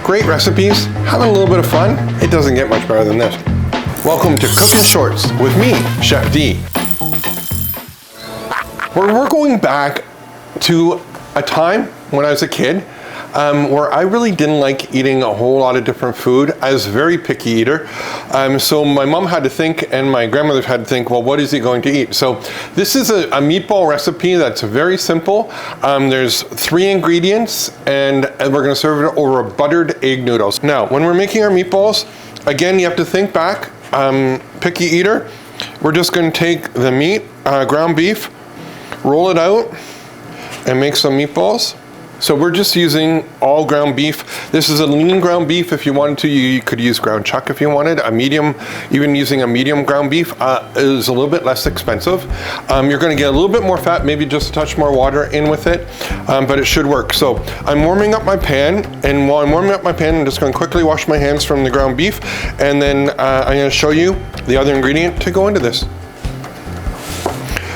Great recipes, having a little bit of fun. It doesn't get much better than this. Welcome to Cooking Shorts with me, Chef D. We're going back to a time when I was a kid where I really didn't like eating a whole lot of different food. I was a very picky eater. So my mom had to think and my grandmother had to think, well, what is he going to eat? So this is a meatball recipe that's very simple. There's 3 ingredients and we're gonna serve it over buttered egg noodles. Now, when we're making our meatballs, again, you have to think back, picky eater. We're just gonna take the meat, ground beef, roll it out and make some meatballs. So we're just using all ground beef. This is a lean ground beef. If you wanted to, you could use ground chuck if you wanted. A medium, even using a medium ground beef is a little bit less expensive. You're gonna get a little bit more fat, maybe just a touch more water in with it, but it should work. So I'm warming up my pan, and while I'm warming up my pan, I'm just gonna quickly wash my hands from the ground beef, and then I'm gonna show you the other ingredient to go into this.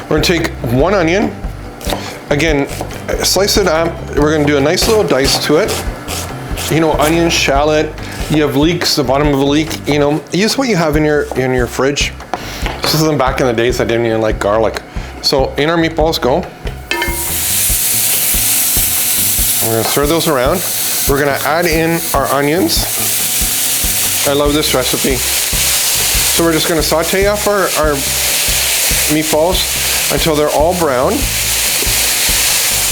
We're gonna take 1 onion. Again, slice it up. We're gonna do a nice little dice to it. You know, onion, shallot, you have leeks, the bottom of a leek, you know, use what you have in your fridge. This is back in the days I didn't even like garlic. So in our meatballs go. We're gonna stir those around. We're gonna add in our onions. I love this recipe. So we're just gonna saute up our meatballs until they're all brown.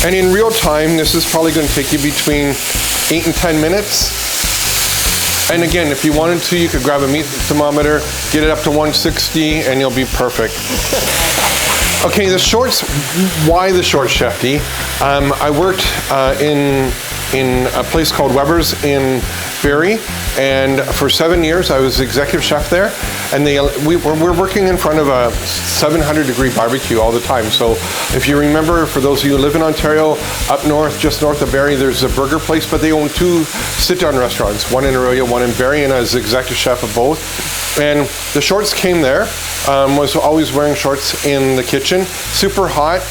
And in real time, this is probably going to take you between 8 and 10 minutes. And again, if you wanted to, you could grab a meat thermometer, get it up to 160, and you'll be perfect. Okay, the shorts. Why the shorts, Chef D? I worked in a place called Weber's in Barrie, and for 7 years I was executive chef there, and we're working in front of a 700-degree barbecue all the time. So if you remember, for those of you who live in Ontario, up north, just north of Barrie, there's a burger place, but they own 2 sit-down restaurants, one in Orillia, one in Barrie, and I was executive chef of both. And the shorts came there, was always wearing shorts in the kitchen, super hot,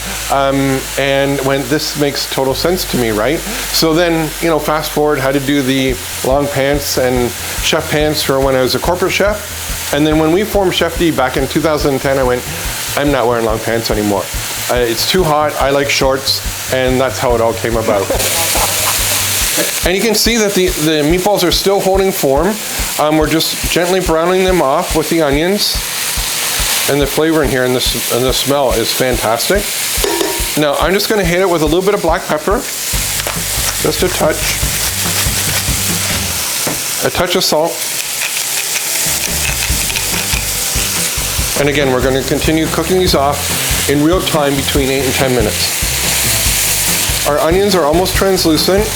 and this makes total sense to me, right? So then, you know, fast forward, had to do the long pants and chef pants for when I was a corporate chef. And then when we formed ChefD back in 2010, I went, I'm not wearing long pants anymore. It's too hot, I like shorts, and that's how it all came about. And you can see that the meatballs are still holding form. We're just gently browning them off with the onions. And the flavor in here and the smell is fantastic. Now I'm just gonna hit it with a little bit of black pepper, just a touch of salt. And again, we're gonna continue cooking these off in real time between 8 and 10 minutes. Our onions are almost translucent.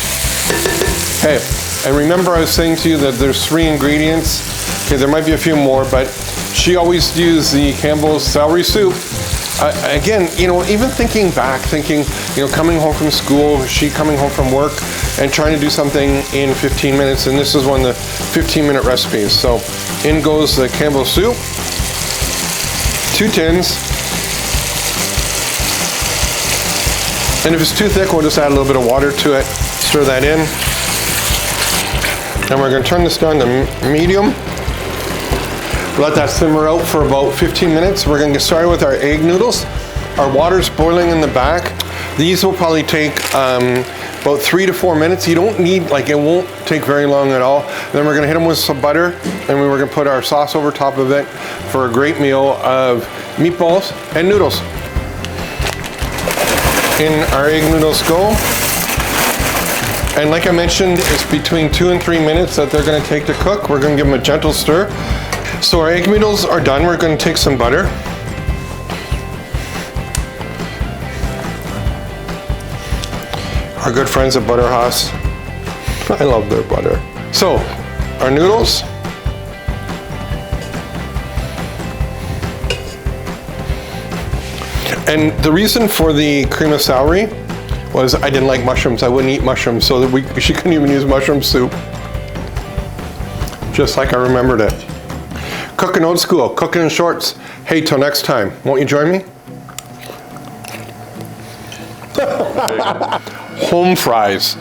Okay, and remember I was saying to you that there's 3 ingredients. Okay, there might be a few more, but she always used the Campbell's celery soup. Again, you know, even thinking back, you know, coming home from school, she coming home from work, and trying to do something in 15 minutes, and this is one of the 15-minute recipes. So in goes the Campbell's soup, 2 tins, and if it's too thick, we'll just add a little bit of water to it, stir that in, and we're going to turn this down to medium. Let that simmer out for about 15 minutes. We're gonna get started with our egg noodles. Our water's boiling in the back. These will probably take about 3 to 4 minutes. You don't need, it won't take very long at all. Then we're gonna hit them with some butter, and we're gonna put our sauce over top of it for a great meal of meatballs and noodles. In our egg noodles go. And like I mentioned, it's between 2 and 3 minutes that they're gonna take to cook. We're gonna give them a gentle stir. So our egg noodles are done. We're going to take some butter. Our good friends at Butter Haas. I love their butter. So our noodles. And the reason for the cream of celery was I didn't like mushrooms. I wouldn't eat mushrooms, so that she couldn't even use mushroom soup. Just like I remembered it. Cooking old school, cooking in shorts. Hey, till next time, won't you join me? Home fries.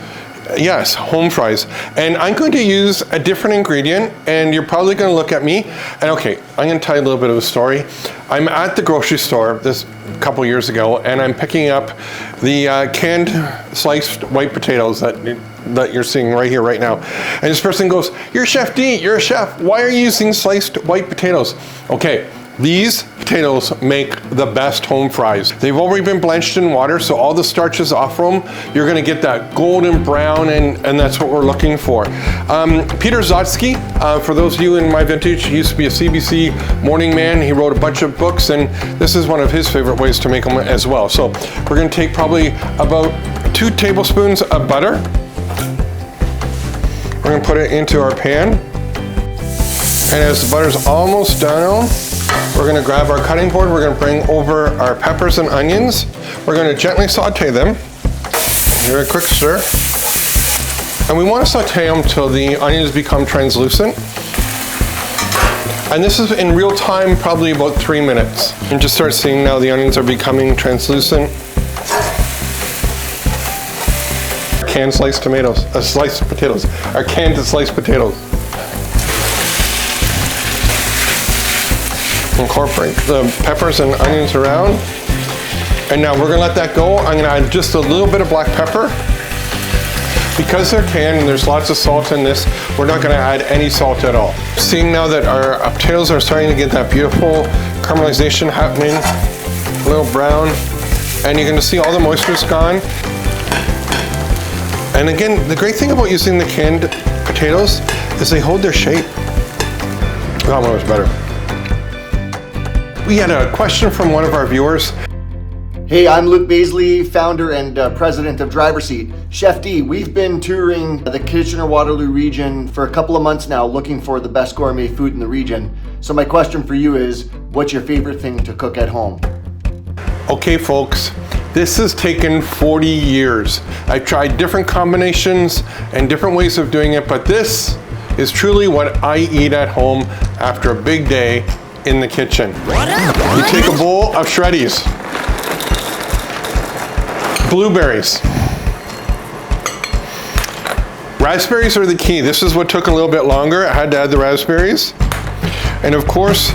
Yes, home fries. And I'm going to use a different ingredient, and you're probably going to look at me. And okay, I'm going to tell you a little bit of a story. I'm at the grocery store this couple years ago, and I'm picking up the canned sliced white potatoes that you're seeing right here, right now. And this person goes, "You're Chef D, you're a chef. Why are you using sliced white potatoes?" Okay. These potatoes make the best home fries. They've already been blanched in water, so all the starch is off from them. You're gonna get that golden brown, and that's what we're looking for. Peter Zotsky, for those of you in my vintage, he used to be a CBC morning man. He wrote a bunch of books, and this is one of his favorite ways to make them as well. So we're gonna take probably about 2 tablespoons of butter. We're gonna put it into our pan. And as the butter's almost done, we're gonna grab our cutting board, we're gonna bring over our peppers and onions. We're gonna gently saute them. Give it a quick stir. And we wanna saute them till the onions become translucent. And this is in real time, probably about 3 minutes. And just start seeing now the onions are becoming translucent. Canned sliced tomatoes, sliced potatoes, our canned and sliced potatoes. Incorporate the peppers and onions around. And now we're gonna let that go. I'm gonna add just a little bit of black pepper. Because they're canned and there's lots of salt in this, we're not gonna add any salt at all. Seeing now that our potatoes are starting to get that beautiful caramelization happening, a little brown, and you're gonna see all the moisture's gone. And again, the great thing about using the canned potatoes is they hold their shape. That one was better. We had a question from one of our viewers. Hey, I'm Luke Baisley, founder and president of Driver Seat. Chef D, we've been touring the Kitchener-Waterloo region for a couple of months now looking for the best gourmet food in the region. So my question for you is, what's your favorite thing to cook at home? Okay, folks, this has taken 40 years. I've tried different combinations and different ways of doing it, but this is truly what I eat at home after a big day in the kitchen. You take a bowl of shreddies, blueberries, raspberries are the key. This is what took a little bit longer. I had to add the raspberries. And of course,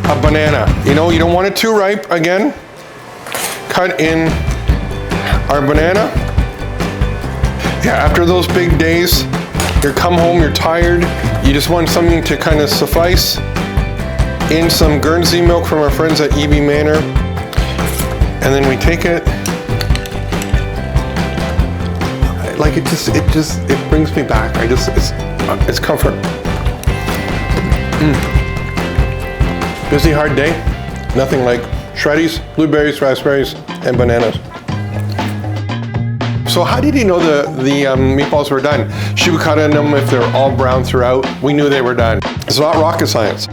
a banana. You know, you don't want it too ripe. Again, cut in our banana. Yeah, after those big days, you come home, you're tired, you just want something to kind of suffice. In some Guernsey milk from our friends at EB Manor. And then we take it. Like it brings me back. It's comfort. Busy, hard day. Nothing like shreddies, blueberries, raspberries, and bananas. So how did he know the meatballs were done? She would cut in them if they're all brown throughout. We knew they were done. It's not rocket science.